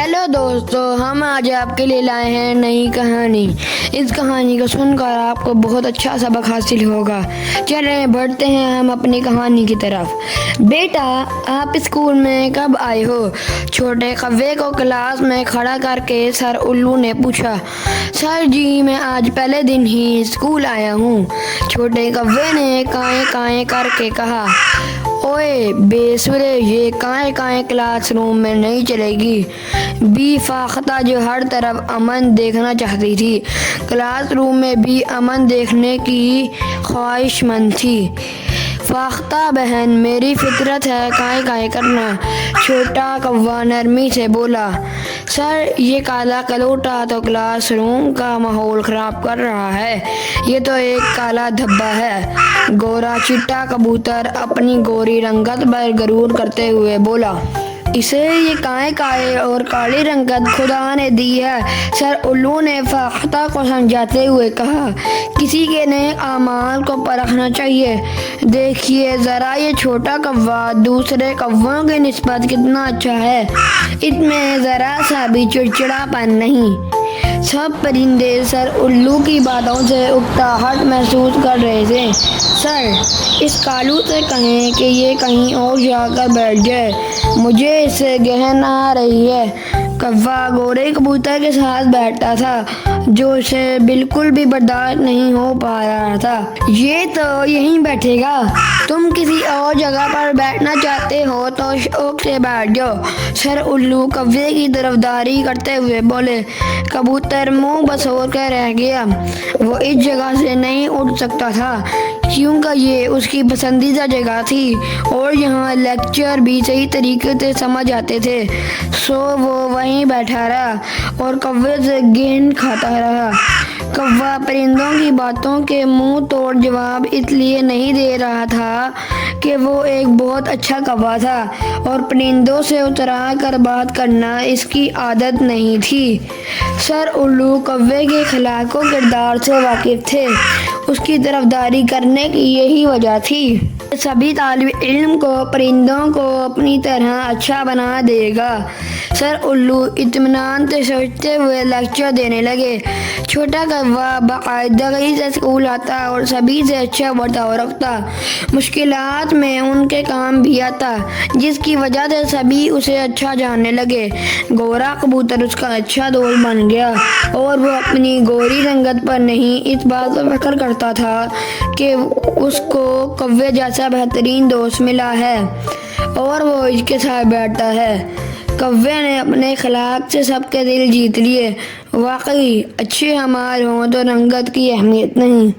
Hello दोस्तों, हम आज आपके लिए लाए हैं नई कहानी। इस कहानी को सुनकर आपको बहुत अच्छा सबक हासिल होगा। चलें बढ़ते हैं हम अपनी कहानी की तरफ। बेटा, आप स्कूल में कब आए हो? छोटे कव्वे को क्लास में खड़ा करके सर उल्लू ने पूछा। सर जी, मैं आज पहले दिन ही स्कूल आया हूँ, छोटे कव्वे ने काएं काएं करके कहा। ओए बेसुरे, ये काएं काएं क्लासरूम में नहीं चलेगी। बी फाख्ता, जो हर तरफ अमन देखना चाहती थी, क्लासरूम में भी अमन देखने की ख्वाहिशमंद थी। फाख्ता बहन, मेरी फितरत है काएं काएं करना, छोटा कौवा नरमी से बोला। सर, ये काला कलोटा तो क्लासरूम का माहौल खराब कर रहा है। ये तो एक काला धब्बा है। गोरा चिट्टा कबूतर अपनी गोरी रंगत पर गरूर करते हुए बोला। इसे ये काएं काएं और काली रंगत खुदा ने दी है, सर उल्लू ने फाख्ता को समझाते हुए कहा। किसी के नेक आमाल को परखना चाहिए। देखिए ज़रा, ये छोटा कौवा दूसरे कौवों की निस्बत कितना अच्छा है। इसमें ज़रा सा भी चिड़चिड़ापन नहीं। सब परिंदे सर उल्लू की बातों से उकताहट महसूस कर रहे थे। सर, इस कालू से कहें कि ये कहीं और जाकर बैठ जाए, मुझे इससे गहन आ रही है। कौवा गोरे कबूतर के साथ बैठा था, जो उसे बिल्कुल भी बर्दाश्त नहीं हो पा रहा था। ये तो यहीं बैठेगा। तुम किसी और जगह पर बैठना चाहते हो तो शौक से बैठ जाओ, सर उल्लू कौवे की तरफदारी करते हुए बोले। कबूतर मुंह बसोर कर रह गया। वो इस जगह से नहीं उठ सकता था, क्योंकि ये उसकी पसंदीदा जगह थी और यहाँ लेक्चर भी सही तरीके से समझ आते थे। सो वो वहीं बैठा रहा और कौवे से गेंद खाता रहा। कौवा परिंदों की बातों के मुंह तोड़ जवाब इसलिए नहीं दे रहा था कि वो एक बहुत अच्छा कौवा था और परिंदों से उतरा कर बात करना इसकी आदत नहीं थी। सर उल्लू कौवे के अखलाक व किरदार से वाकिफ थे। उसकी तरफदारी करने की यही वजह थी। सभी तालिब इल्म को परिंदों को अपनी तरह अच्छा बना देगा। सर उल्लू इत्मीनान से सोचते हुए लेक्चर देने लगे। छोटा कौवा बाकायदगी से स्कूल आता और सभी से अच्छा बर्ताव रखता। मुश्किलात में उनके काम भी आता, जिसकी वजह से सभी उसे अच्छा जानने लगे। गोरा कबूतर उसका अच्छा दोस्त बन गया और वो अपनी गोरी रंगत पर नहीं, इस बात पर फख्र करता था कि उसको कौवे जैसा बेहतरीन दोस्त मिला है और वो इसके साथ बैठता है। कौवे ने अपने अखलाक से सबके दिल जीत लिए। वाकई अच्छे हमारे हों तो रंगत की अहमियत नहीं।